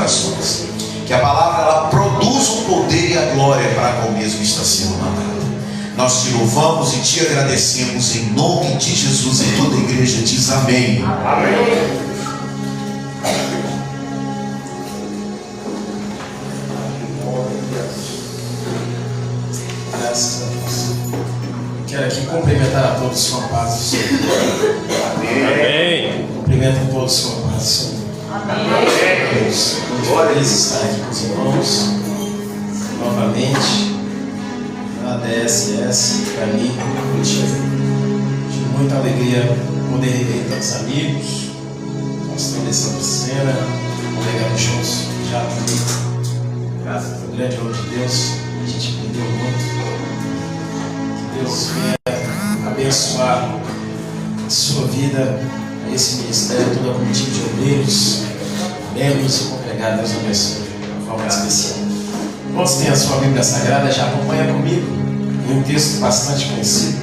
corações. Que a palavra ela produza o poder e a glória para qual mesmo está sendo mandada. Nós te louvamos e te agradecemos em nome de Jesus, e toda a igreja diz amém. Amém. Graças a Deus. Quero aqui cumprimentar a todos com a paz do Senhor. Amém. Cumprimento a todos com a paz do Senhor. Amém. Deus, muito feliz de estar aqui com os irmãos novamente na DSS. Para mim, de muita alegria poder rever tantos amigos, pastor de Santa Cena, colega juntos já comigo. Graças ao grande nome de Deus, a gente aprendeu muito. Que Deus venha abençoar a sua vida, a esse ministério, toda a comitiva de obreiros, membros e congregados. Deus abençoe de uma forma especial. Quantos têm a sua Bíblia Sagrada? Já acompanha comigo em um texto bastante conhecido.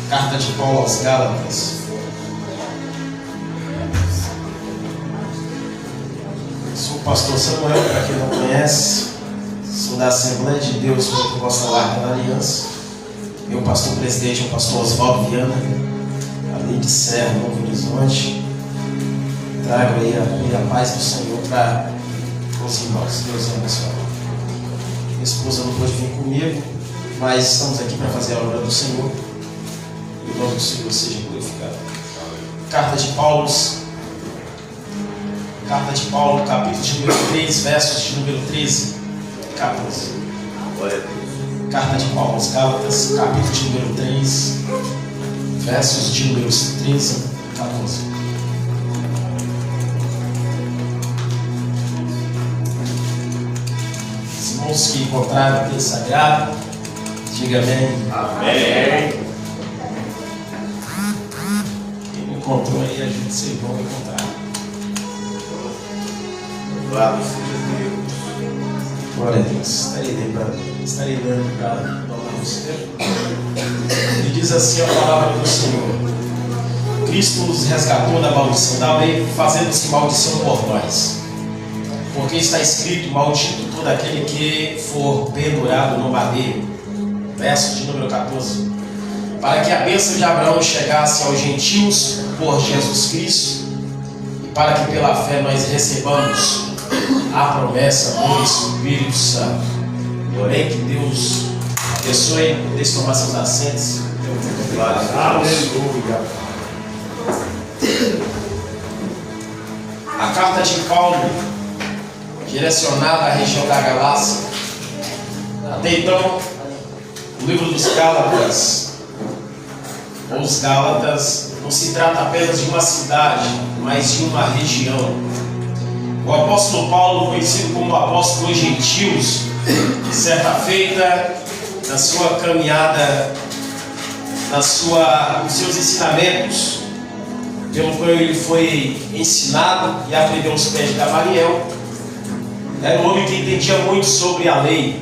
Carta de Paulo aos Gálatas. Sou o pastor Samuel, para quem não conhece. Sou da Assembleia de Deus Proposta Larga da Aliança. Meu pastor presidente é o pastor Oswaldo Viana, ali de Serra, Novo Horizonte. Trago aí a paz do Senhor para os irmãos. Deus abençoe. Minha esposa não pôde vir comigo, mas estamos aqui para fazer a obra do Senhor. E o nome do Senhor seja glorificado. Carta de Paulo, capítulo de número 3, versos de número 13 e 14. Carta de Paulo aos Gálatas, capítulo de número 3, versos de números 13 e 14. Os irmãos que encontraram o texto sagrado, diga amém. Amém. Quem não encontrou aí, ajude seu irmão a encontrar. Louvado seja Deus. Glória a Deus. Estarei dando para tomar o Senhor. E diz assim a palavra do Senhor: Cristo nos resgatou da maldição da lei, fazendo-se maldição por nós. Porque está escrito: maldito todo aquele que for pendurado no madeiro. Verso de número 14. Para que a bênção de Abraão chegasse aos gentios por Jesus Cristo, e para que pela fé nós recebamos a promessa do Espírito Santo. Porém, que Deus abençoe. Deixe tomar seus assentos. Aleluia. A carta de Paulo, direcionada à região da Galácia. Até então, o livro dos Gálatas, ou os Gálatas, não se trata apenas de uma cidade, mas de uma região. O apóstolo Paulo, conhecido como apóstolo dos gentios, certa feita, na sua caminhada, nos seus ensinamentos, pelo qual ele foi ensinado e aprendeu aos pés de Gamaliel, era um homem que entendia muito sobre a lei,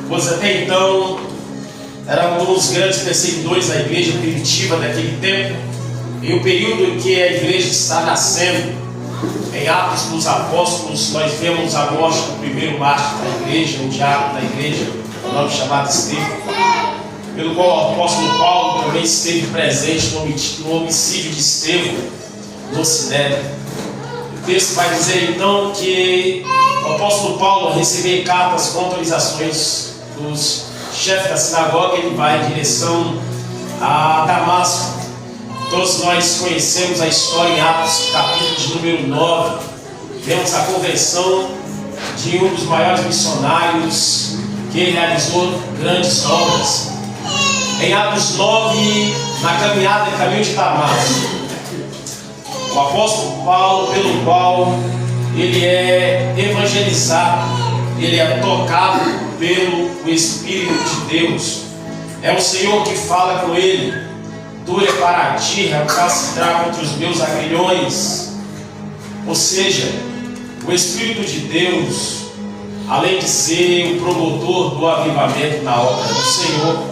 pois até então era um dos grandes perseguidores da igreja primitiva daquele tempo, em um período em que a igreja está nascendo. Em Atos dos Apóstolos, nós vemos a morte do primeiro mártir da igreja, um diácono da igreja, um nome chamado Estevão, pelo qual o apóstolo Paulo também esteve presente no homicídio de Estevão, no Sinédrio. O texto vai dizer então que o apóstolo Paulo, ao receber cartas com autorizações dos chefes da sinagoga, ele vai em direção a Damasco. Todos nós conhecemos a história em Atos, capítulo de número 9. Vemos a conversão de um dos maiores missionários que realizou grandes obras. Em Atos 9, na caminhada em caminho de Damasco, o apóstolo Paulo, pelo qual ele é evangelizado, ele é tocado pelo Espírito de Deus. É o Senhor que fala com ele: dura para ti, recalcitrar contra os meus agrilhões. Ou seja, o Espírito de Deus, além de ser o promotor do avivamento na obra do Senhor,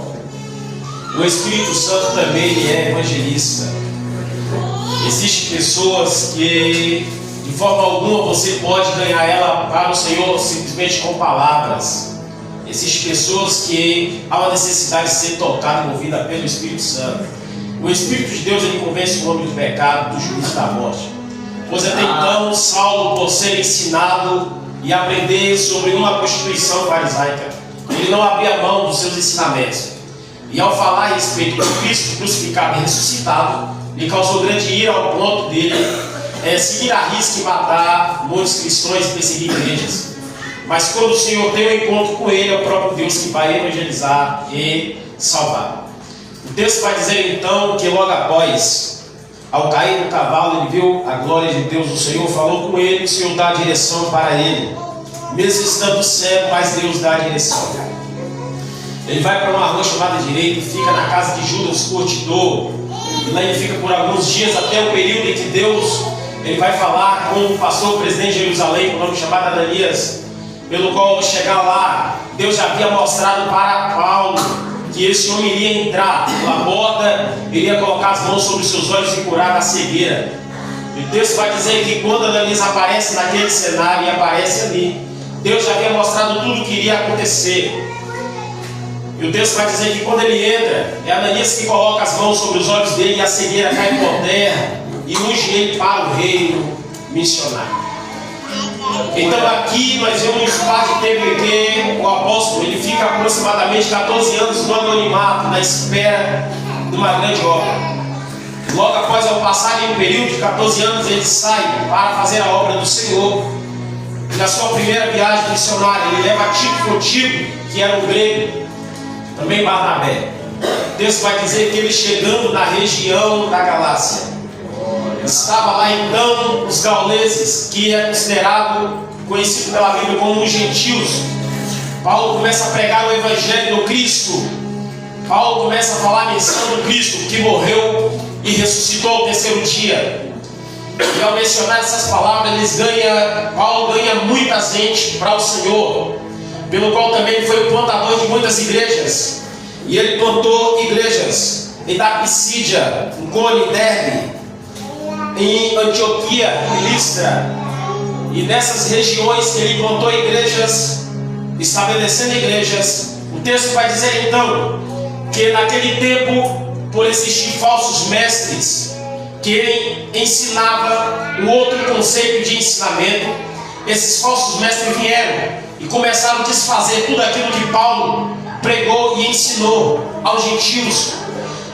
O Espírito Santo também ele é evangelista. Existem pessoas que de forma alguma você pode ganhar ela para o Senhor simplesmente com palavras. Existem pessoas que há uma necessidade de ser tocada e movida pelo Espírito Santo. O Espírito de Deus ele convence o homem do pecado, do juízo e da morte. Pois até então Saulo, por ser ensinado e aprender sobre uma constituição farisaica, ele não abria mão dos seus ensinamentos. E ao falar a respeito do Cristo crucificado e ressuscitado, lhe causou grande ira ao ponto dele seguir a risca e matar muitos cristãos e perseguir igrejas. Mas quando o Senhor tem um encontro com ele, é o próprio Deus que vai evangelizar e salvar. O texto vai dizer então que logo após, ao cair do cavalo, ele viu a glória de Deus. O Senhor falou com ele, o Senhor dá a direção para ele. Mesmo estando cego, mas Deus dá a direção. Ele vai para uma rua chamada Direita e fica na casa de Judas, curtidor. E lá ele fica por alguns dias até o período em que Deus ele vai falar com o pastor presidente de Jerusalém, com o nome chamado Ananias, pelo qual ao chegar lá, Deus já havia mostrado para Paulo que esse homem iria entrar pela porta, iria colocar as mãos sobre os seus olhos e curar da cegueira. E o texto vai dizer que quando Ananias aparece naquele cenário e aparece ali, Deus já havia mostrado tudo o que iria acontecer. E o texto vai dizer que quando ele entra, é Ananias que coloca as mãos sobre os olhos dele e a cegueira cai por terra e unge ele para o reino missionário. Então aqui nós vemos um espaço de tempo em que o apóstolo ele fica aproximadamente 14 anos no anonimato, na espera de uma grande obra. Logo após ao passar em um período de 14 anos, ele sai para fazer a obra do Senhor. E na sua primeira viagem missionária, ele leva Tito contigo, que era um grego, também Barnabé. O texto vai dizer que ele chegando na região da Galácia, estava lá então os gauleses, que é conhecido pela Bíblia como os gentios. Paulo começa a pregar o evangelho do Cristo. Paulo começa a falar a menção do Cristo que morreu e ressuscitou ao terceiro dia. E ao mencionar essas palavras, Paulo ganha muita gente para o Senhor, pelo qual também ele foi o plantador de muitas igrejas. E ele plantou igrejas em Pisídia, em Cone, Derbe, em Antioquia, em Listra. E nessas regiões que ele plantou igrejas, estabelecendo igrejas. O texto vai dizer então que naquele tempo, por existir falsos mestres que ensinava um outro conceito de ensinamento, esses falsos mestres vieram e começaram a desfazer tudo aquilo que Paulo pregou e ensinou aos gentios.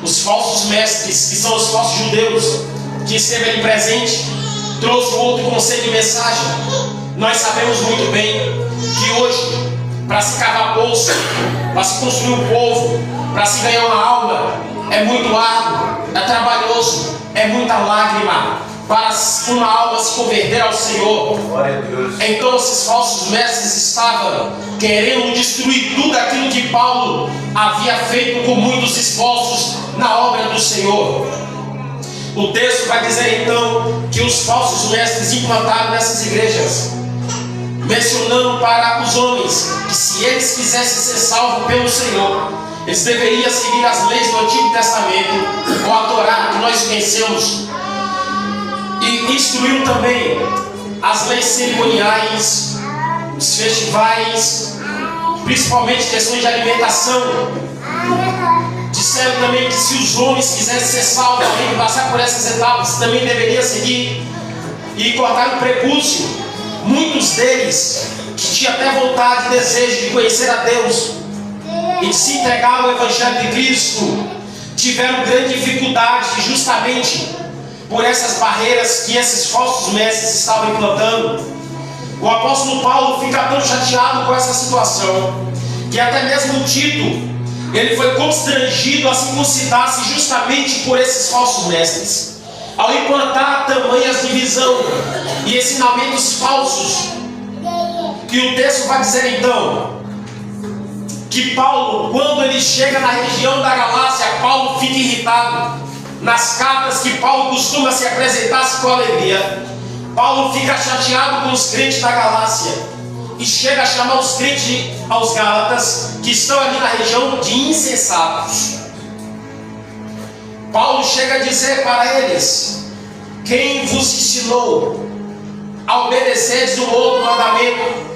Os falsos mestres, que são os falsos judeus, que esteve ali presente, trouxe um outro conceito de mensagem. Nós sabemos muito bem que hoje, para se cavar poço, para se construir um povo, para se ganhar uma alma, é muito árduo, é trabalhoso, é muita lágrima para uma alma se converter ao Senhor. Glória a Deus. Então esses falsos mestres estavam querendo destruir tudo aquilo que Paulo havia feito com muitos esforços na obra do Senhor. O texto vai dizer então que os falsos mestres implantaram nessas igrejas, mencionando para os homens que se eles quisessem ser salvos pelo Senhor, eles deveriam seguir as leis do Antigo Testamento, ou a Torá que nós conhecemos, e instruíram também as leis cerimoniais, os festivais, principalmente questões de alimentação. Disseram também que se os homens quisessem ser salvos, além de passar por essas etapas, também deveriam seguir e cortar o prepúcio. Muitos deles, que tinham até vontade e desejo de conhecer a Deus e de se entregar ao Evangelho de Cristo, tiveram grande dificuldade justamente por essas barreiras que esses falsos mestres estavam implantando. O apóstolo Paulo fica tão chateado com essa situação que até mesmo Tito ele foi constrangido a circuncidar-se justamente por esses falsos mestres, ao implantar tamanhas divisão e ensinamentos falsos. E o texto vai dizer então que Paulo, quando ele chega na região da Galácia, Paulo fica irritado. Nas cartas que Paulo costuma se apresentar-se com alegria, Paulo fica chateado com os crentes da Galácia e chega a chamar os crentes aos Gálatas, que estão ali na região, de insensatos. Paulo chega a dizer para eles: quem vos ensinou a obedecer um outro mandamento?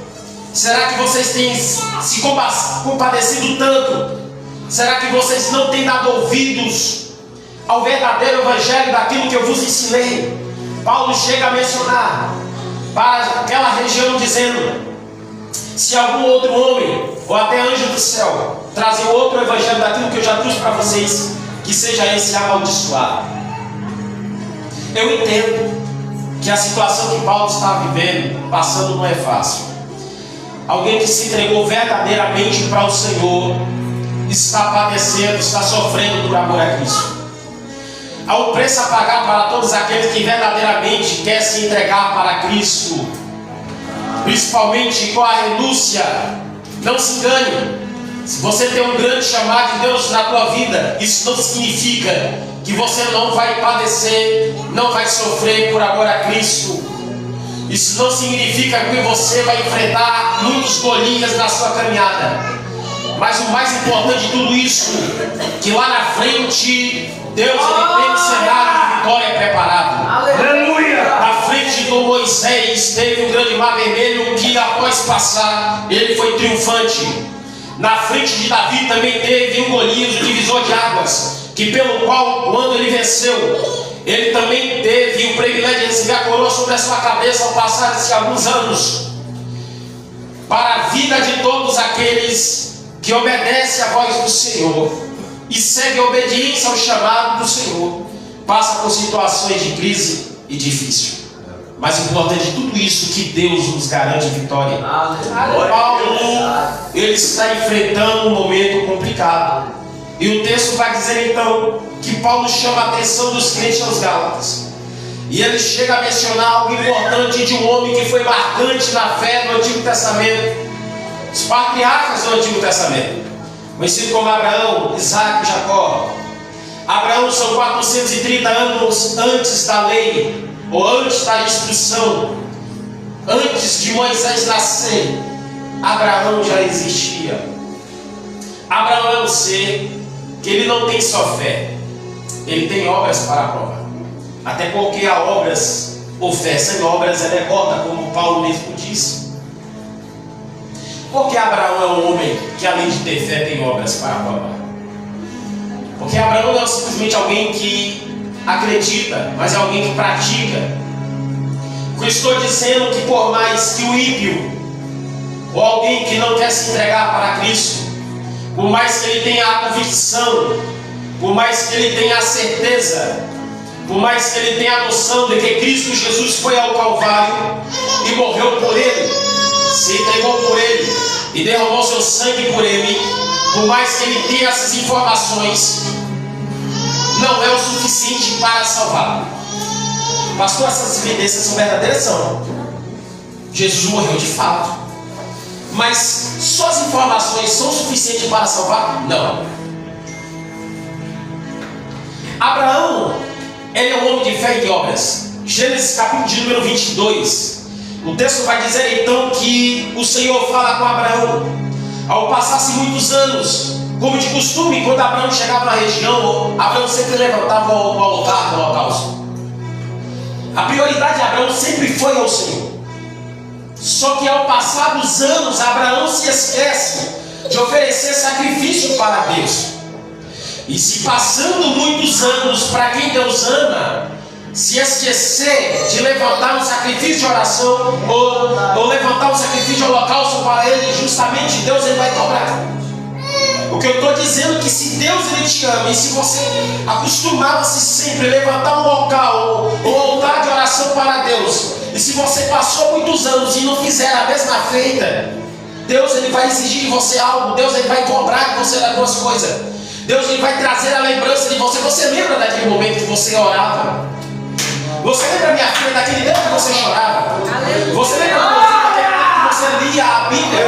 Será que vocês têm se compadecido tanto? Será que vocês não têm dado ouvidos ao verdadeiro evangelho daquilo que eu vos ensinei? Paulo chega a mencionar para aquela região dizendo: se algum outro homem ou até anjo do céu trazer outro evangelho daquilo que eu já trouxe para vocês, que seja esse amaldiçoado. Eu entendo que a situação que Paulo está vivendo, passando, não é fácil. Alguém que se entregou verdadeiramente para o Senhor está padecendo, está sofrendo por amor a Cristo. Há um preço a pagar para todos aqueles que verdadeiramente querem se entregar para Cristo, principalmente com a renúncia. Não se engane. Se você tem um grande chamado de Deus na tua vida, isso não significa que você não vai padecer, não vai sofrer por amor a Cristo. Isso não significa que você vai enfrentar muitos Golias na sua caminhada. Mas o mais importante de tudo isso, que lá na frente Deus ele tem um cenário de vitória preparado. Aleluia! Na frente do Moisés teve um grande mar vermelho que, após passar, ele foi triunfante. Na frente de Davi também teve um Golias, o divisor de águas, que pelo qual, quando ele venceu, ele também teve o privilégio de receber a coroa sobre a sua cabeça ao passar-se alguns anos. Para a vida de todos aqueles que obedecem à voz do Senhor e seguem a obediência ao chamado do Senhor, passa por situações de crise e difícil. Mas o importante de tudo isso é que Deus nos garante vitória. Paulo, ele está enfrentando um momento complicado. E o texto vai dizer então que Paulo chama a atenção dos crentes aos Gálatas. E ele chega a mencionar algo importante de um homem que foi marcante na fé do Antigo Testamento. Os patriarcas do Antigo Testamento, conhecido como Abraão, Isaac e Jacó. Abraão são 430 anos antes da lei, ou antes da instrução, antes de Moisés nascer. Abraão já existia. Abraão é um ser que ele não tem só fé, ele tem obras para provar. Até porque há obras ou fé sem obras é derrota, como Paulo mesmo disse. Porque Abraão é um homem que, além de ter fé, tem obras para provar. Porque Abraão não é simplesmente alguém que acredita, mas é alguém que pratica. Eu estou dizendo que por mais que o ímpio, ou alguém que não quer se entregar para Cristo, por mais que ele tenha a convicção, por mais que ele tenha a certeza, por mais que ele tenha a noção de que Cristo Jesus foi ao Calvário e morreu por ele, se entregou por ele e derramou seu sangue por ele, por mais que ele tenha essas informações, não é o suficiente para salvar. Pastor, essas evidências são verdadeiras? São. Jesus morreu de fato. Mas só as informações são suficientes para salvar? Não. Abraão, ele é um homem de fé e de obras. Gênesis capítulo de número 22. O texto vai dizer então que o Senhor fala com Abraão. Ao passar-se muitos anos, como de costume, quando Abraão chegava na região, Abraão sempre levantava o altar do holocausto. A prioridade de Abraão sempre foi ao Senhor. Só que ao passar dos anos, Abraão se esquece de oferecer sacrifício para Deus. E se passando muitos anos, para quem Deus ama, se esquecer de levantar um sacrifício de oração ou levantar um sacrifício de holocausto para Ele, justamente Deus ele vai cobrar. O que eu estou dizendo é que se Deus ele te ama e se você acostumava-se sempre a levantar um local ou altar de oração para Deus, e se você passou muitos anos e não fizer a mesma feita, Deus ele vai exigir de você algo, Deus ele vai cobrar de você algumas coisas, Deus ele vai trazer a lembrança de você. Você lembra daquele momento que você orava? Você lembra, minha filha, daquele tempo que você chorava? Você lembra daquele tempo que você lia a Bíblia?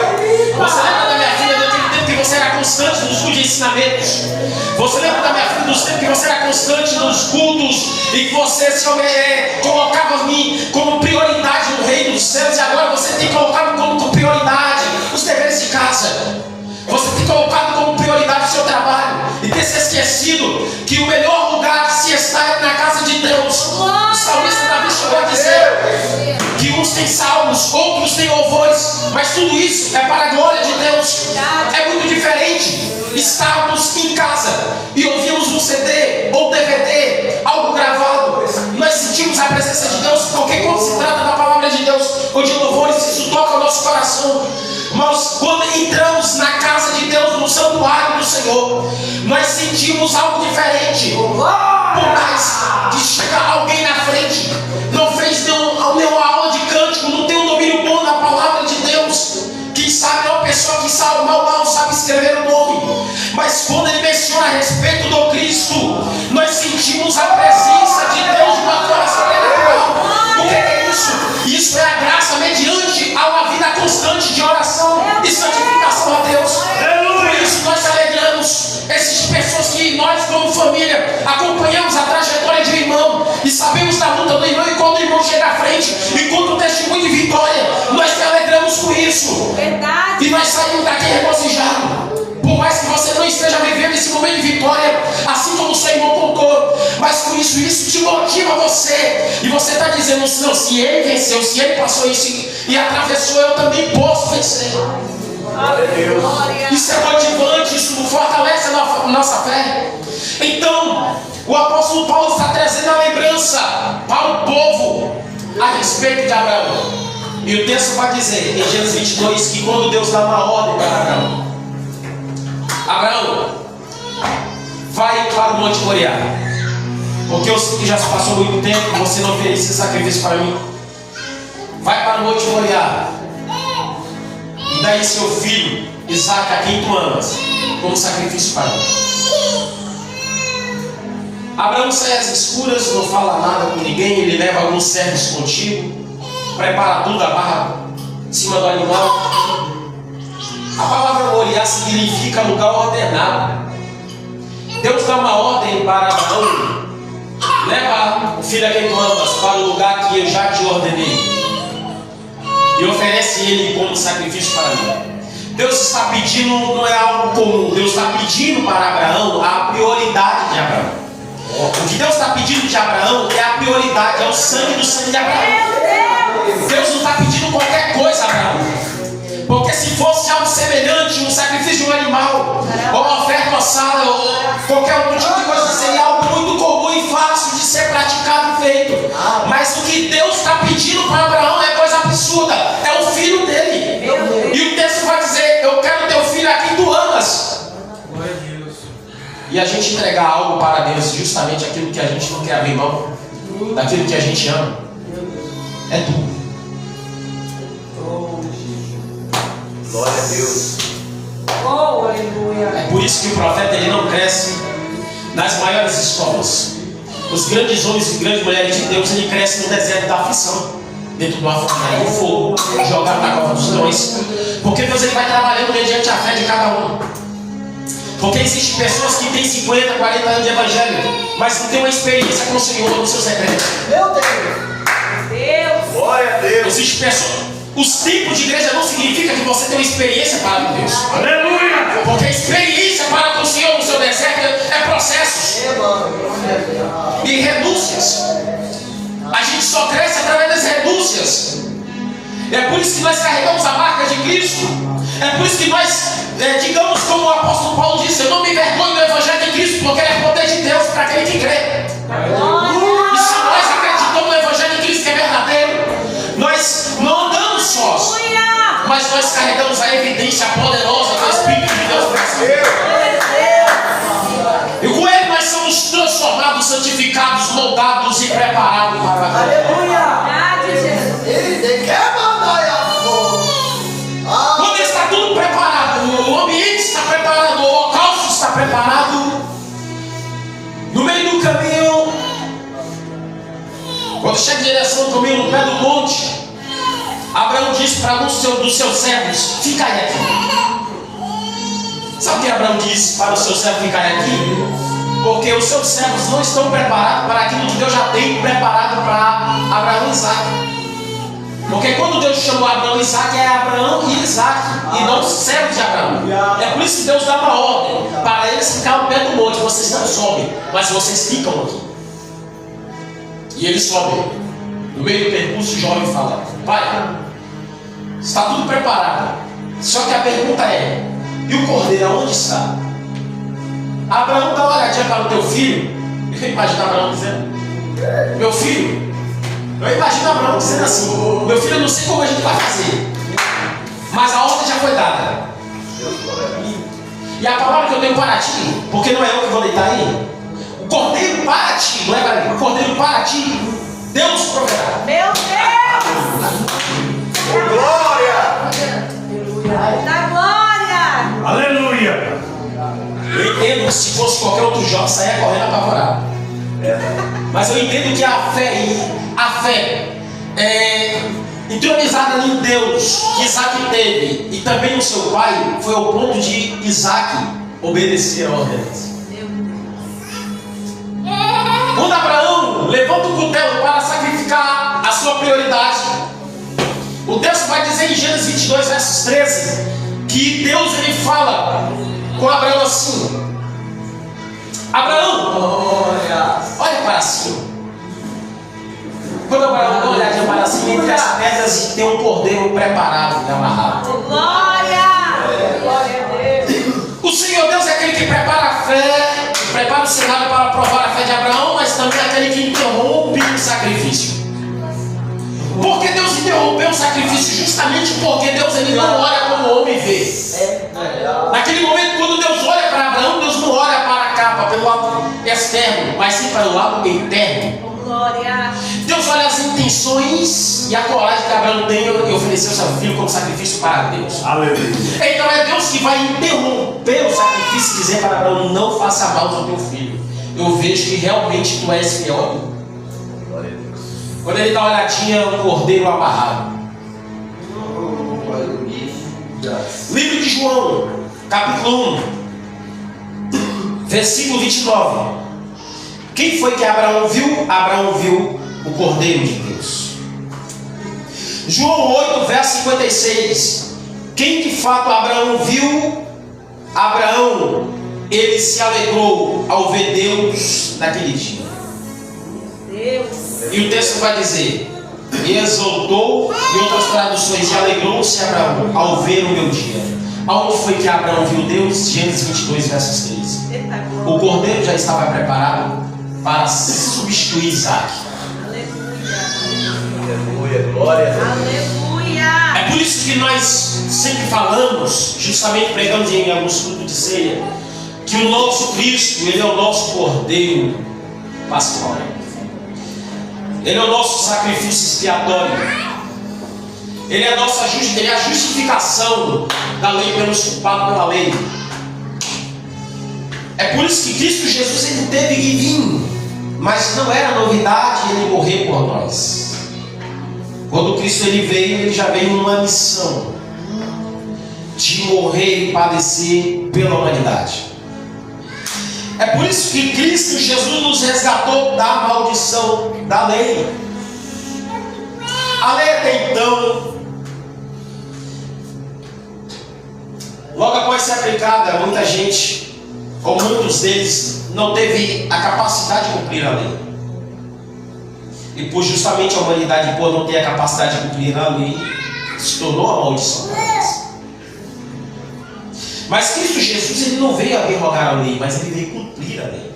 Você lembra da minha filha daquele tempo que você era constante nos cultos de ensinamentos? Você lembra da minha filha dos tempos que você era constante nos cultos e que você se colocava como prioridade no reino dos céus, e agora você tem colocado como prioridade os deveres de casa? Você tem colocado como prioridade o seu trabalho e ter se esquecido que o melhor lugar se estarem na casa de Deus. O salmista Davi chegou a dizer que uns têm salmos, outros têm louvores, mas tudo isso é para a glória de Deus. É muito diferente estarmos em casa e ouvirmos um CD ou DVD, algo gravado. Nós sentimos a presença de Deus, porque quando se trata da palavra de Deus ou de louvores, isso toca o nosso coração. Mas quando entramos na casa de Deus, no santuário do Senhor, nós sentimos algo diferente. Por mais que chega alguém na frente, não fez nenhuma aula de cântico, não tem um domínio bom da palavra de Deus, quem sabe é uma pessoa que sabe mal sabe escrever o nome, mas quando ele menciona a respeito do Cristo, nós sentimos a presença de Deus de uma forma sobrenatural. O que é isso? Isso é a graça mediante a uma vida constante de oração e santificação a Deus. Por isso nós alegramos. Essas pessoas que nós como família acompanhamos a trajetória de um irmão e sabemos da luta do irmão, e quando o irmão chega à frente e conta um testemunho de vitória, nós te alegramos com isso. Verdade. E nós saímos daqui regozijados. Por mais que você não esteja vivendo esse momento de vitória, assim como o seu irmão contou, mas com isso te motiva você. E você está dizendo, não, se ele venceu, se ele passou isso e atravessou, eu também posso vencer. Isso é motivante, isso fortalece a nossa fé. Então, o apóstolo Paulo está trazendo a lembrança para o povo a respeito de Abraão. E o texto vai dizer, em Gênesis 22, que quando Deus dá uma ordem para Abraão, Abraão, vai para o Monte Moriá, porque eu sei que já se passou muito tempo, você não fez esse sacrifício para mim. Vai para o Monte Moriá e dá seu filho Isaque, a quem tu amas, como sacrifício para mim. Abraão sai às escuras, não fala nada com ninguém, ele leva alguns servos contigo, prepara tudo, a barra em cima do animal. A palavra Moriá significa lugar ordenado. Deus dá uma ordem para Abraão: leva o filho a quem tu amas para o lugar que eu já te ordenei, e oferece ele como sacrifício para mim. Deus está pedindo, não é algo comum, Deus está pedindo para Abraão a prioridade de Abraão. O que Deus está pedindo de Abraão é a prioridade, é o sangue do sangue de Abraão. Deus não está pedindo qualquer coisa a Abraão. Porque se fosse algo semelhante, um sacrifício de um animal, ou uma oferta ossada, ou qualquer outro tipo de coisa, seria algo muito comum e fácil de ser praticado e feito. Mas o que Deus está pedindo para Abraão é coisa absurda, é o filho dele. E o texto vai dizer: eu quero teu filho a quem tu amas. E a gente entregar algo para Deus, justamente aquilo que a gente não quer abrir mão, daquilo que a gente ama, é tudo. Glória a Deus. Oh, aleluia. É por isso que o profeta ele não cresce nas maiores escolas. Os grandes homens e grandes mulheres de Deus, ele cresce no deserto da aflição, dentro de uma fornalha de fogo, jogado na cova dos leões. Porque Deus ele vai trabalhando mediante a fé de cada um. Porque existem pessoas que têm 50, 40 anos de evangelho, mas não têm uma experiência com o Senhor no seu secreto. Meu Deus. Glória a Deus. Existem pessoas. Os tempos de igreja não significa que você tem uma experiência para com Deus. Aleluia. Porque a experiência para com o Senhor no seu deserto é processos e renúncias. A gente só cresce através das renúncias. É por isso que nós carregamos a marca de Cristo. É por isso que nós, digamos como o apóstolo Paulo disse: eu não me envergonho do evangelho de Cristo, porque ele é poder de Deus para aquele que crê. E se nós acreditamos no evangelho de Cristo que é verdadeiro, nós não andamos sós, mas nós carregamos a evidência poderosa do Espírito de Deus para essa vida. E com ele nós somos transformados, santificados, moldados e preparados para a vida. Quando está tudo preparado, o ambiente está preparado, o holocausto está preparado, no meio do caminho, quando chega em direção ao caminho, no pé do monte, Abraão disse para um dos seus servos: fica aí aqui. Sabe o que Abraão disse para o seu servo ficar aqui? Porque os seus servos não estão preparados para aquilo que Deus já tem preparado para Abraão e Isaque. Porque quando Deus chamou Abraão e Isaque, é Abraão e Isaque, e não os servos de Abraão. É por isso que Deus dá uma ordem para eles ficarem no pé do monte. Vocês não sobem, mas vocês ficam aqui. E ele sobe. No meio do percurso, o jovem fala: pai, está tudo preparado. Só que a pergunta é: e o cordeiro aonde está? Abraão dá uma olhadinha para o teu filho. Imagina Abraão dizendo: meu filho. Eu imagino Abraão dizendo assim: meu filho, eu não sei como a gente vai fazer, mas a ordem já foi dada. E a palavra que eu tenho para ti, porque não é eu que vou deitar aí, o cordeiro para ti, não é para mim, o cordeiro para ti, Deus proverá. Meu Deus! Glória! Da glória! Aleluia! Eu entendo que se fosse qualquer outro jovem, saia correndo apavorado. Mas eu entendo que a fé entronizada em Deus que Isaac teve e também no seu pai, foi ao ponto de Isaac obedecer a ordens. Quando Abraão levanta o cutelo para sacrificar a sua prioridade, o texto vai dizer em Gênesis 22, versos 13, que Deus ele fala com Abraão assim: Abraão, olha para cima. Quando Abraão dá uma olhadinha para cima, entre as pedras tem um cordeiro preparado e amarrado. Glória! Glória a Deus! O Senhor Deus é aquele que prepara a fé, prepara o cenário para provar a fé de Abraão, mas também é aquele que interrompe o sacrifício. Porque Deus interrompeu o sacrifício? Justamente porque Deus ele não olha como o homem vê. Naquele momento, quando Deus olha para Abraão, Deus não olha para cá, pelo lado externo, mas sim para o lado interno. Glória! Deus olha as intenções e a coragem que Abraão tem em oferecer o seu filho como sacrifício para Deus. Aleluia! Então é Deus que vai interromper o sacrifício e dizer para Abraão: não faça mal ao teu filho. Eu vejo que realmente tu és fiel. Glória a Deus! Quando ele dá uma olhadinha, um cordeiro amarrado. Livro de João, capítulo 1, versículo 29. Quem foi que Abraão viu? Abraão viu o Cordeiro de Deus. João 8, verso 56. Quem de fato Abraão viu? Abraão, ele se alegrou ao ver Deus naquele dia. Deus! E o texto vai dizer: e exultou, em outras traduções, e alegrou-se Abraão ao ver o meu dia. Aonde foi que Abraão viu Deus? Gênesis 22, versos 13. Eita O glória! cordeiro já estava preparado para substituir Isaac. Aleluia! Glória a Deus! Aleluia! É por isso que nós sempre falamos, justamente pregamos em alguns cultos de ceia, que o nosso Cristo, ele é o nosso cordeiro pascal. Ele é o nosso sacrifício expiatório. Ele é a justificação da lei pelos culpados pela lei. É por isso que Cristo Jesus ele teve que vir, mas não era novidade ele morrer por nós. Quando Cristo ele veio, ele já veio numa missão de morrer e padecer pela humanidade. É por isso que Cristo Jesus nos resgatou da maldição da lei. A lei até então, logo após ser aplicada, muita gente, ou muitos deles, não teve a capacidade de cumprir a lei. E por justamente a humanidade, por não ter a capacidade de cumprir a lei, se tornou a maldição para eles. Mas Cristo Jesus ele não veio abrogar a lei, mas ele veio cumprir a lei.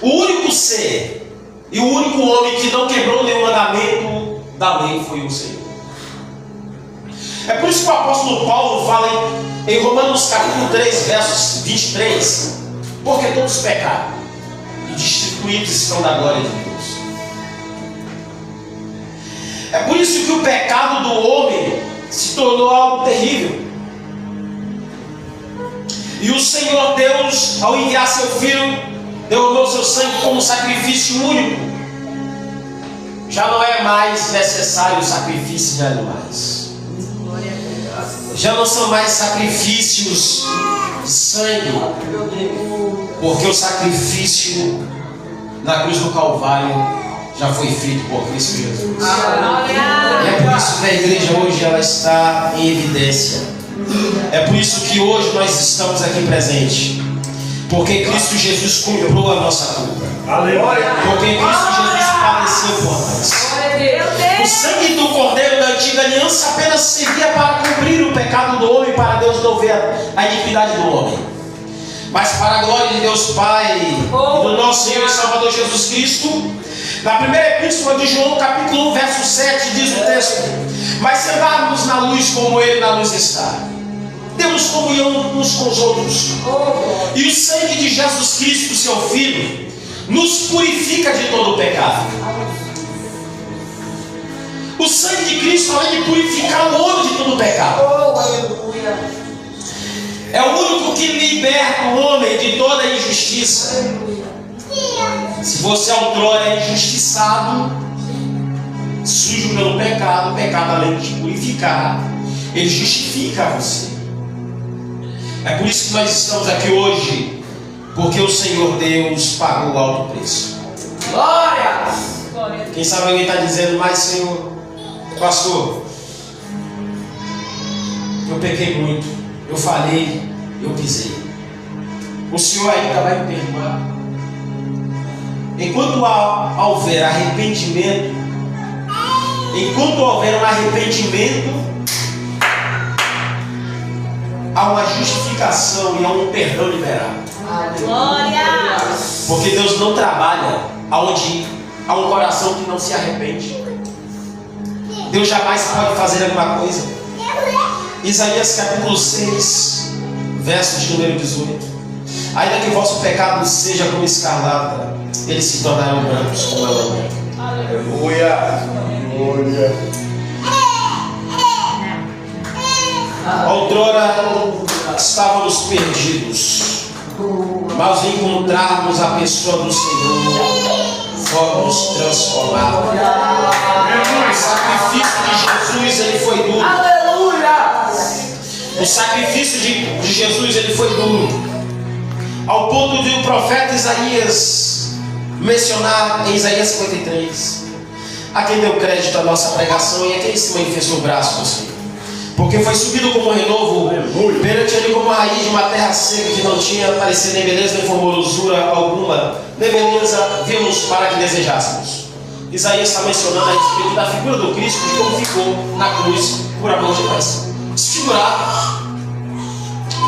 O único ser e o único homem que não quebrou nenhum mandamento da lei foi o Senhor. É por isso que o apóstolo Paulo fala em Romanos capítulo 3, versos 23, porque todos pecaram e destituídos estão da glória de Deus. É por isso que o pecado do homem se tornou algo terrível. E o Senhor Deus, ao enviar seu Filho, derramou seu sangue como sacrifício único. Já não é mais necessário o sacrifício de animais. Já não são mais sacrifícios de sangue, porque o sacrifício na cruz do Calvário já foi feito por Cristo Jesus. E é por isso que a igreja hoje ela está em evidência. É por isso que hoje nós estamos aqui presentes. Porque Cristo Jesus comprou a nossa culpa. Aleluia. Porque Cristo Jesus padeceu por nós. O sangue do Cordeiro da antiga aliança apenas servia para cobrir o pecado do homem, para Deus não ver a iniquidade do homem. Mas para a glória de Deus Pai e do nosso Senhor e Salvador Jesus Cristo, na primeira epístola de João, capítulo 1, verso 7, diz o texto: mas se andarmos na luz como Ele na luz está, temos comunhão uns com os outros. E o sangue de Jesus Cristo, seu Filho, nos purifica de todo o pecado. O sangue de Cristo, além de purificar o homem de todo o pecado, é o único que liberta o homem de toda a injustiça. Se você outrora é injustiçado, sujo pelo pecado, o pecado além de te purificar, ele justifica você. É por isso que nós estamos aqui hoje, porque o Senhor Deus pagou o alto preço. Glória! Quem sabe alguém está dizendo, mas Senhor, pastor, eu pequei muito, eu falei, eu pisei. O Senhor ainda vai me perdoar. Enquanto houver arrependimento, enquanto houver um arrependimento, há uma justificação e há um perdão liberado. Glória! Porque Deus não trabalha onde há um coração que não se arrepende. Deus jamais pode fazer alguma coisa. Isaías capítulo 6, verso de número 18: ainda que o vosso pecado seja como escarlata, eles se tornarão brancos como a lã. Aleluia. Glória. Outrora estávamos perdidos, mas ao encontrarmos a pessoa do Senhor, fomos transformados. O sacrifício de Jesus, ele foi duro. Aleluia! O sacrifício de Jesus, ele foi duro, ao ponto de o profeta Isaías mencionar em Isaías 53, a quem deu crédito à nossa pregação e a quem se manifestou o braço do Senhor. Porque foi subido como renovo perante ele, como a raiz de uma terra seca, que não tinha aparecido nem beleza nem formosura alguma, nem beleza vimos para que desejássemos. Isaías está mencionando a respeito da figura do Cristo, de como ficou na cruz por amor de nós, desfigurado,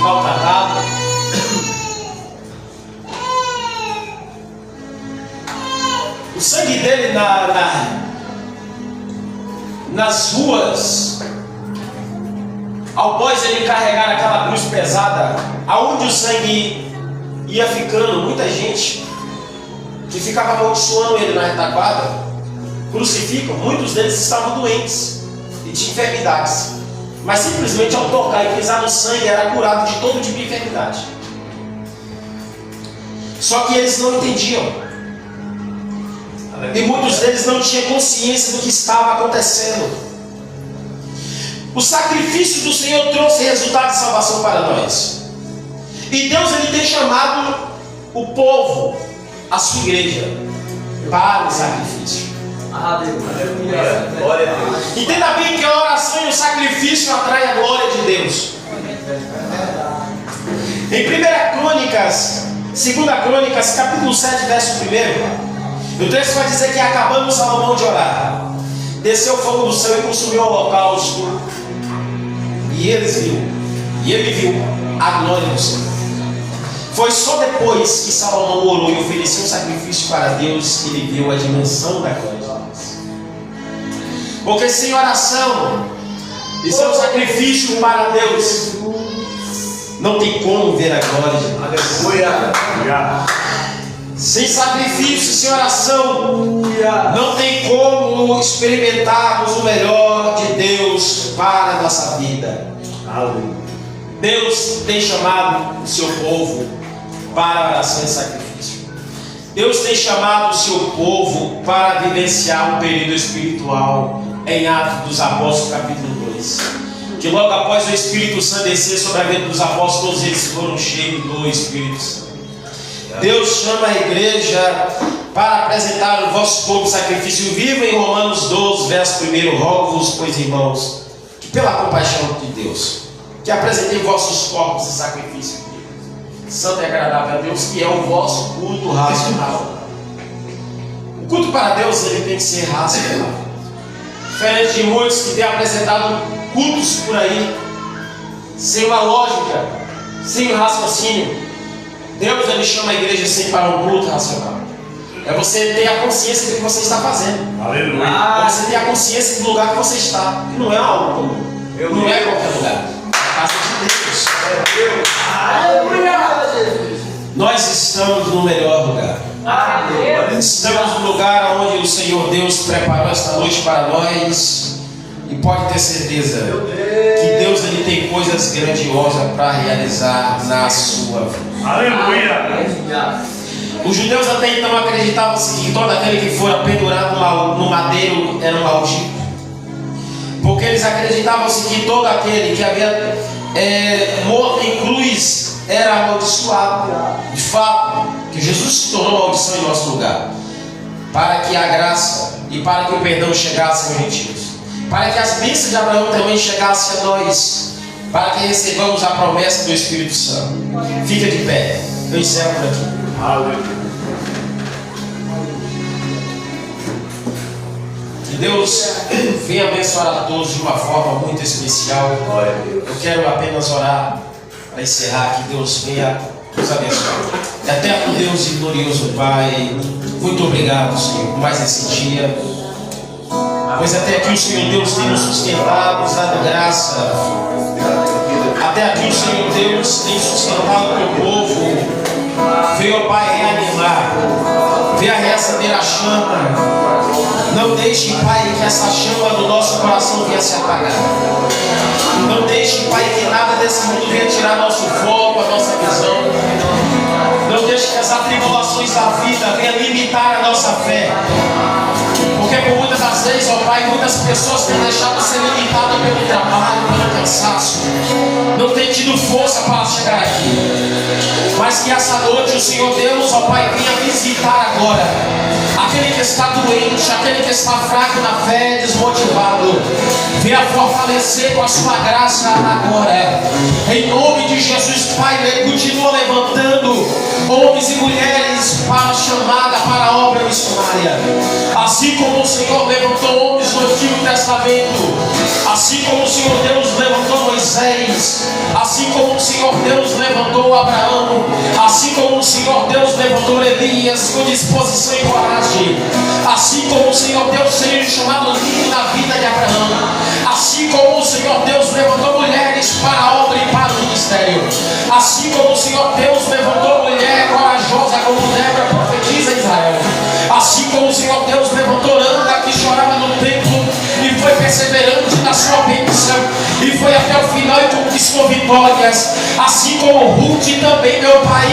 maltratado. O sangue dele nas ruas, após ele carregar aquela cruz pesada, aonde o sangue ia ficando, muita gente que ficava amaldiçoando ele na retaguarda, crucificam, muitos deles estavam doentes e de enfermidades, mas simplesmente ao tocar e pisar no sangue era curado de todo tipo de enfermidade. Só que eles não entendiam, e muitos deles não tinham consciência do que estava acontecendo. O sacrifício do Senhor trouxe resultado de salvação para nós. E Deus, ele tem chamado o povo, a sua igreja, para o sacrifício. Aleluia. Glória a Deus. Entenda bem que a oração e o sacrifício atrai a glória de Deus. Em 1 Crônicas, 2 Crônicas, capítulo 7, verso 1, o texto vai dizer que acabando Salomão de orar, desceu o fogo do céu e consumiu o holocausto. E ele viu a glória do Senhor. Foi só depois que Salomão orou e ofereceu um sacrifício para Deus que ele viu a dimensão da glória de Deus. Porque sem oração e sem sacrifício para Deus, não tem como ver a glória de Deus. Aleluia. Sem sacrifício, sem oração, não tem como experimentarmos o melhor de Deus para a nossa vida. Aleluia. Deus tem chamado o seu povo para a oração e sacrifício. Deus tem chamado o seu povo para vivenciar um período espiritual em Atos dos Apóstolos, capítulo 2. Que logo após o Espírito Santo descer sobre a vida dos apóstolos, todos eles foram cheios do Espírito Santo. Deus chama a igreja para apresentar o vosso corpo sacrifício vivo. Em Romanos 12, verso 1, rogo-vos, pois irmãos, que pela compaixão de Deus, que apresentem vossos corpos em sacrifício vivo, santo e agradável a Deus, que é o vosso culto racional. O culto para Deus ele tem que ser racional. Diferente de muitos que têm apresentado cultos por aí, sem uma lógica, sem um raciocínio. Deus ele chama a igreja sempre para um culto racional. É você ter a consciência do que você está fazendo. Aleluia. É você ter a consciência do lugar que você está. Que não é algo comum. Não é qualquer lugar. É a casa de Deus. Aleluia. Nós estamos no melhor lugar. Estamos no lugar onde o Senhor Deus preparou esta noite para nós. E pode ter certeza que Deus ele tem coisas grandiosas para realizar na sua vida. Aleluia. Os judeus até então acreditavam que todo aquele que fora pendurado no madeiro era um maldito. Porque eles acreditavam que todo aquele que havia morto em cruz era amaldiçoado. De fato, que Jesus se tornou maldição em nosso lugar, para que a graça e para que o perdão chegasse aos gentios, para que as bênçãos de Abraão também chegassem a nós, para que recebamos a promessa do Espírito Santo. Fica de pé, eu encerro por aqui. Aleluia. Que Deus venha abençoar a todos de uma forma muito especial. Eu quero apenas orar para encerrar. Que Deus venha nos abençoar. Eterno Deus e glorioso Pai, muito obrigado, Senhor, por mais esse dia. Pois até aqui o Senhor Deus tem nos sustentado, nos dado graça. Até aqui o Senhor Deus tem sustentado o teu povo. Veio, Pai, reanimar. Veio a reacender a chama. Não deixe, Pai, que essa chama do nosso coração venha se apagar. Não deixe, Pai, que nada desse mundo venha tirar nosso foco, a nossa visão. Não deixe que as atribulações da vida venham limitar a nossa fé. Porque por muitas das vezes, ó Pai, muitas pessoas têm deixado de ser limitadas pelo trabalho, pelo cansaço. Não tem tido força para chegar aqui. Mas que essa noite o Senhor Deus, ó Pai, venha visitar agora aquele que está doente, aquele que está fraco na fé, desmotivado. Venha fortalecer com a sua graça agora. Em nome de Jesus, Pai, Ele continua levantando homens e mulheres para a chamada, para a obra missionária. Assim como o Senhor levantou homens no Antigo Testamento, assim como o Senhor Deus levantou Moisés, assim como o Senhor Deus levantou Abraão, assim como o Senhor Deus levantou Elias com disposição e coragem, assim como o Senhor Deus seja chamado líder na vida de Abraão, assim como o Senhor Deus levantou mulheres para a obra e para o ministério, assim como o Senhor Deus levantou mulher corajosa como Débora, profetiza Israel, assim como o Senhor Deus levantou Ana que chorava no templo e foi perseverante na sua bênção e foi até o final e conquistou vitórias, assim como Ruth também, meu Pai,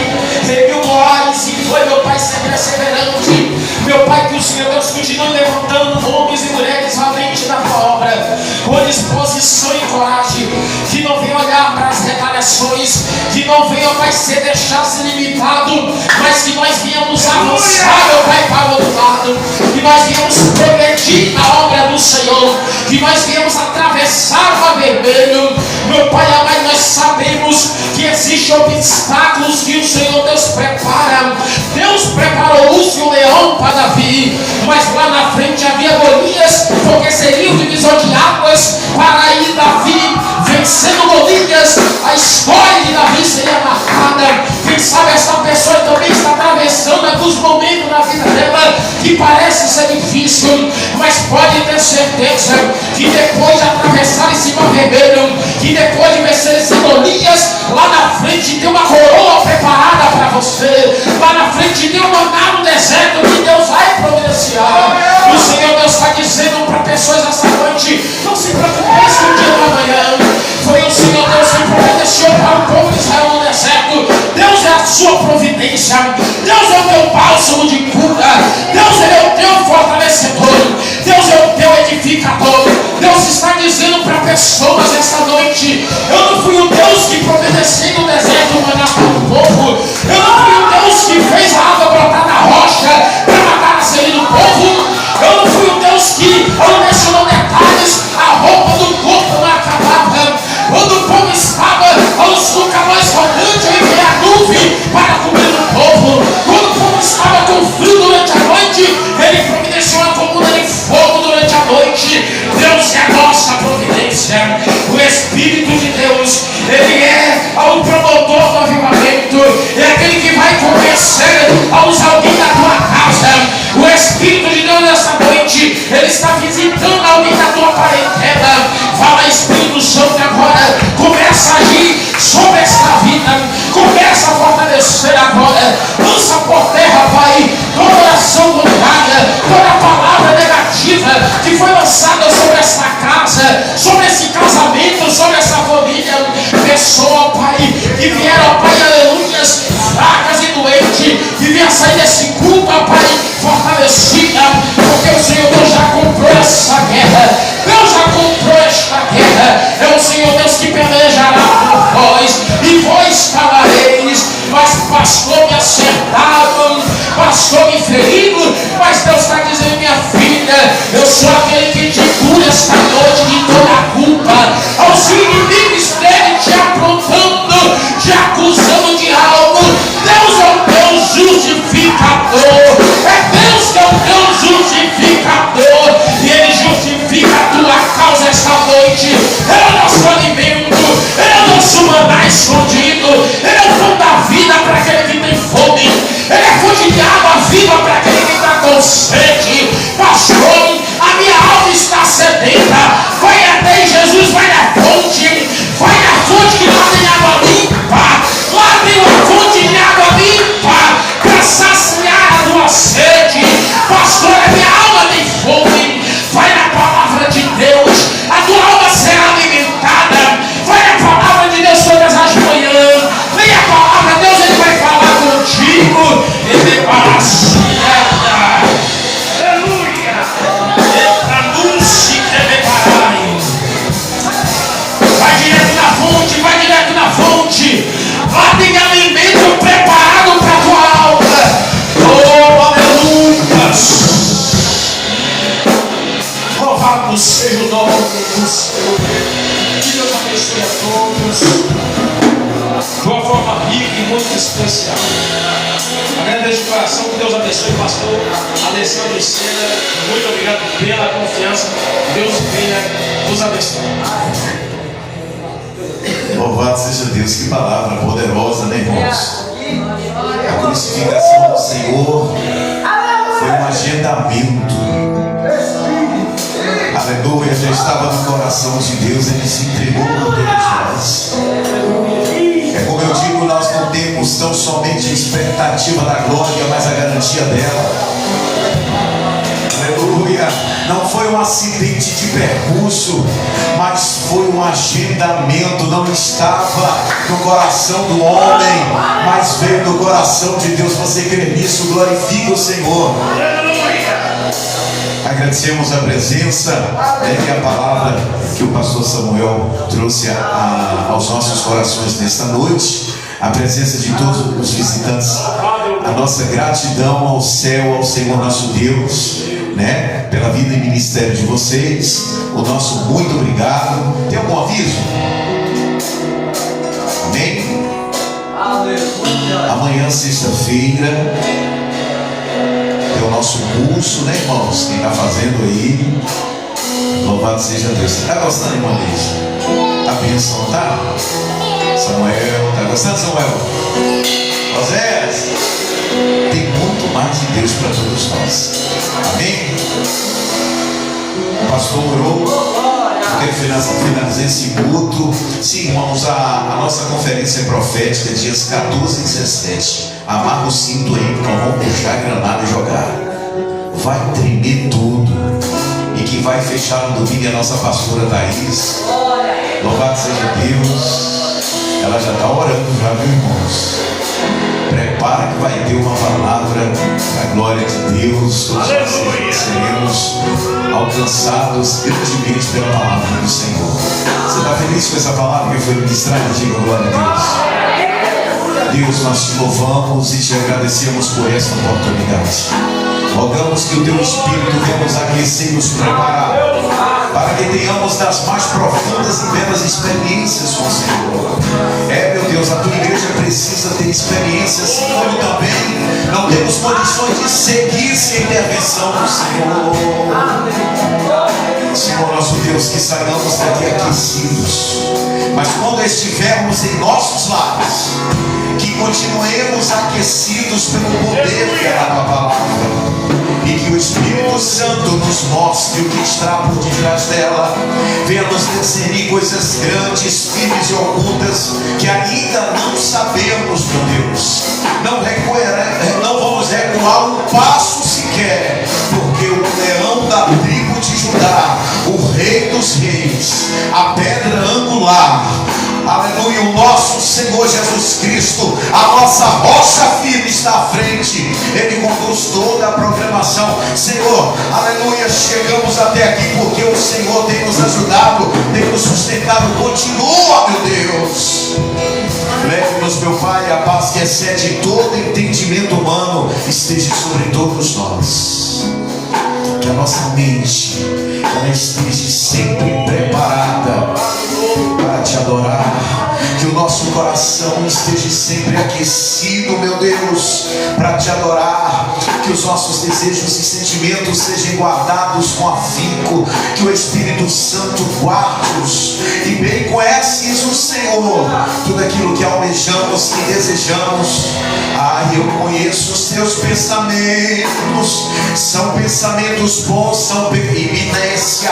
serviu Moares e foi, meu Pai, ser perseverante. Meu Pai, que o Senhor Deus continue levantando homens e mulheres valentes na tua obra, com disposição e coragem, que não venha olhar para as retaliações, que não venha, Pai, ser deixar-se limitado, mas que nós venhamos avançar, meu Pai, para o outro lado, que nós venhamos progredir na obra do Senhor, que nós venhamos atravessar o mar vermelho. Meu Pai amado, nós sabemos que existem obstáculos que o Senhor Deus prepara. Deus preparou Urso e o leão para Davi, mas lá na frente havia Golias, porque seria o divisor de águas para ir Davi vencendo Golias. A história de Davi seria marcada. Quem sabe essa pessoa também está atravessando alguns momentos na vida dela que parece ser difícil, mas pode ter certeza que depois de atravessar esse mar vermelho, que depois de vencer esse Golias, lá na frente tem uma coroa preparada para você. Lá na frente tem um maná no deserto que Deus vai providenciar. O Senhor Deus está dizendo para pessoas essa noite: não se preocupe com o dia da manhã. Foi o Senhor Deus que providenciou para o povo de Israel no deserto. Deus é a sua providência. Deus é o teu bálsamo de cura. Deus é o teu fortalecedor. Deus é o teu edificador. Deus está dizendo para pessoas essa Mas Deus está dizendo, minha filha, eu sou aquele que te cura esta noite de toda a culpa. Aos inimigos dele te aprontando, te acusando de algo. Deus é o Deus justificador. É Deus que é o Deus justificador. E Ele justifica a tua causa esta noite. Ele é o nosso alimento. Ele é o nosso maná escondido. Ele é o pão da vida para aquele que tem fome. Ele é fonte de água viva para aquele que está com sede. Pastor, a minha alma está sedenta. Vai até Jesus, vai na fonte. Vai na fonte que lá tem água limpa. Lá tem uma fonte de água limpa para saciar a tua sede. Pastor, a minha alma tem fome. Vai na palavra de Deus. A tua alma será alimentada. Vai na palavra de Deus todas as manhãs. Leia a palavra de Deus, Ele vai falar contigo. Ele vai aleluia. Vai direto na fonte, vai direto na fonte. Lá tem alimento preparado para a tua alma. Oh, aleluia. Louvado seja o nome do Senhor. Que Deus abençoe a todos de uma forma rica e muito especial. Agradeço de coração, que Deus abençoe o pastor Alessandro Sena. Muito obrigado pela confiança. Deus venha nos abençoe. Louvado seja Deus, que palavra poderosa, né, irmãos? A crucificação do Senhor foi um agendamento. Aleluia, já estava no coração de Deus, Ele se entregou por todos nós. É como eu digo, nós não temos tão somente a expectativa da glória, mas a garantia dela. Aleluia, não foi um acidente de percurso, mas foi um agendamento. Não estava no coração do homem, mas veio no coração de Deus. Você crê nisso? Glorifica o Senhor. Agradecemos a presença e a palavra que o pastor Samuel trouxe aos nossos corações nesta noite. A presença de todos os visitantes. A nossa gratidão ao céu, ao Senhor nosso Deus, né, pela vida e ministério de vocês. O nosso muito obrigado. Tem algum aviso? Amém? Amanhã, sexta-feira, é o nosso curso, né, irmãos? Quem está fazendo aí, louvado seja Deus. Você está gostando, irmão Lígia? A bênção, tá? Samuel, está gostando, Samuel? José, tem muito mais de Deus para todos nós. Amém? O pastor orou. Eu quero finalizar esse culto. Sim, irmãos, a nossa conferência profética, dias 14 e 17. Amarra o cinto aí, porque nós vamos puxar a granada e jogar. Vai tremer tudo. E quem vai fechar no domingo é a nossa pastora Thaís. Louvado seja Deus. Ela já está orando, já, viu, irmãos? Prepara que vai ter uma palavra da glória de Deus. Todos nós seremos alcançados grandemente pela palavra do Senhor. Você está feliz com essa palavra que foi ministrada? Diga glória a Deus. Deus, nós te louvamos e te agradecemos por esta oportunidade. Rogamos que o teu Espírito venha nos aquecer e nos preparar para que tenhamos das mais profundas e belas experiências com o Senhor. Meu Deus, a tua igreja precisa ter experiências, assim como também não temos condições de seguir sem intervenção do Senhor. Senhor nosso Deus, que saiamos daqui aquecidos, mas quando estivermos em nossos lares, que continuemos aquecidos pelo poder da tua palavra, e que o Espírito Santo nos mostre o que está por detrás dela. Venha nos discernir coisas grandes, firmes e ocultas que ainda não sabemos, meu Deus. Não vamos recuar um passo sequer, porque o leão da tribo de Judá, o Rei dos Reis, a pedra angular, aleluia, o nosso Senhor Jesus Cristo, a nossa rocha firme está à frente. Ele conduz toda a programação. Senhor, aleluia, chegamos até aqui porque o Senhor tem nos ajudado, tem nos sustentado. Continua, meu Deus. Leve-nos, meu Pai, a paz que excede todo entendimento humano esteja sobre todos nós. Que a nossa mente ela esteja sempre preparada para te adorar. Que o nosso coração esteja sempre aquecido, meu Deus, para te adorar. Que os nossos desejos e sentimentos sejam guardados com afinco. Que o Espírito Santo guarde-os. E bem conheces o Senhor, tudo aquilo que almejamos, que desejamos. Eu conheço os teus pensamentos. São pensamentos bons, são iminência.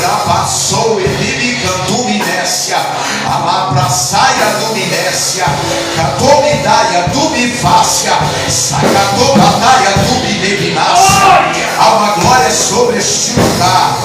Rapassou e me cantou minécia. Alapraçaia do minécia. Catomidaia do bifácia. Sacatobadaia do binebinácia. Há uma glória sobre este lugar.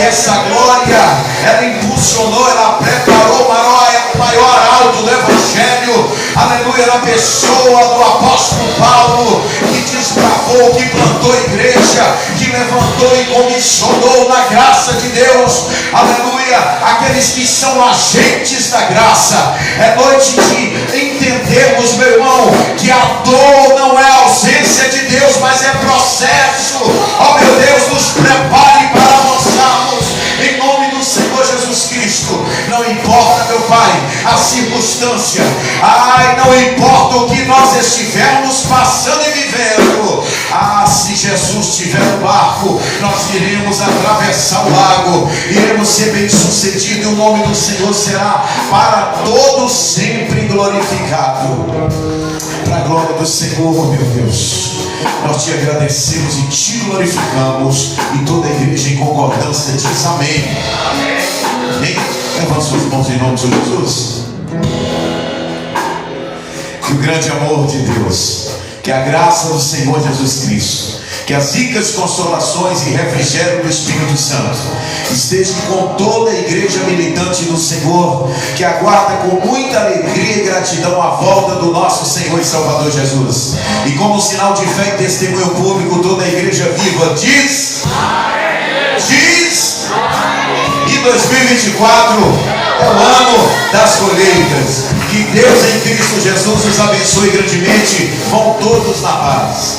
Essa glória, ela impulsionou, ela preparou o maior alto do Evangelho. Aleluia, na pessoa do apóstolo Paulo, que desbravou, que plantou igreja, que levantou e comissionou na graça de Deus. Aleluia, aqueles que são agentes da graça. É noite de entendermos, meu irmão, que a dor não é ausência de Deus, mas é processo. Ó meu Deus, nos prepare para avançarmos em nome do Senhor Jesus Cristo. Não importa, meu Pai, a circunstância. Não importa o que nós estivermos passando e vivendo. Se Jesus estiver no barco, nós iremos atravessar o lago, iremos ser bem-sucedidos, e o nome do Senhor será para todos sempre glorificado. Para a glória do Senhor, meu Deus, nós te agradecemos e te glorificamos. E toda a igreja em concordância diz amém. Amém. Levanta suas mãos em nome de Jesus. Que o grande amor de Deus, que a graça do Senhor Jesus Cristo, que as ricas consolações e refrigério do Espírito Santo esteja com toda a igreja militante do Senhor, que aguarda com muita alegria e gratidão a volta do nosso Senhor e Salvador Jesus. E como sinal de fé e testemunho público, toda a igreja viva diz: diz. E 2024 é o ano das colheitas. Que Deus em Cristo Jesus os abençoe grandemente. Vão todos na paz.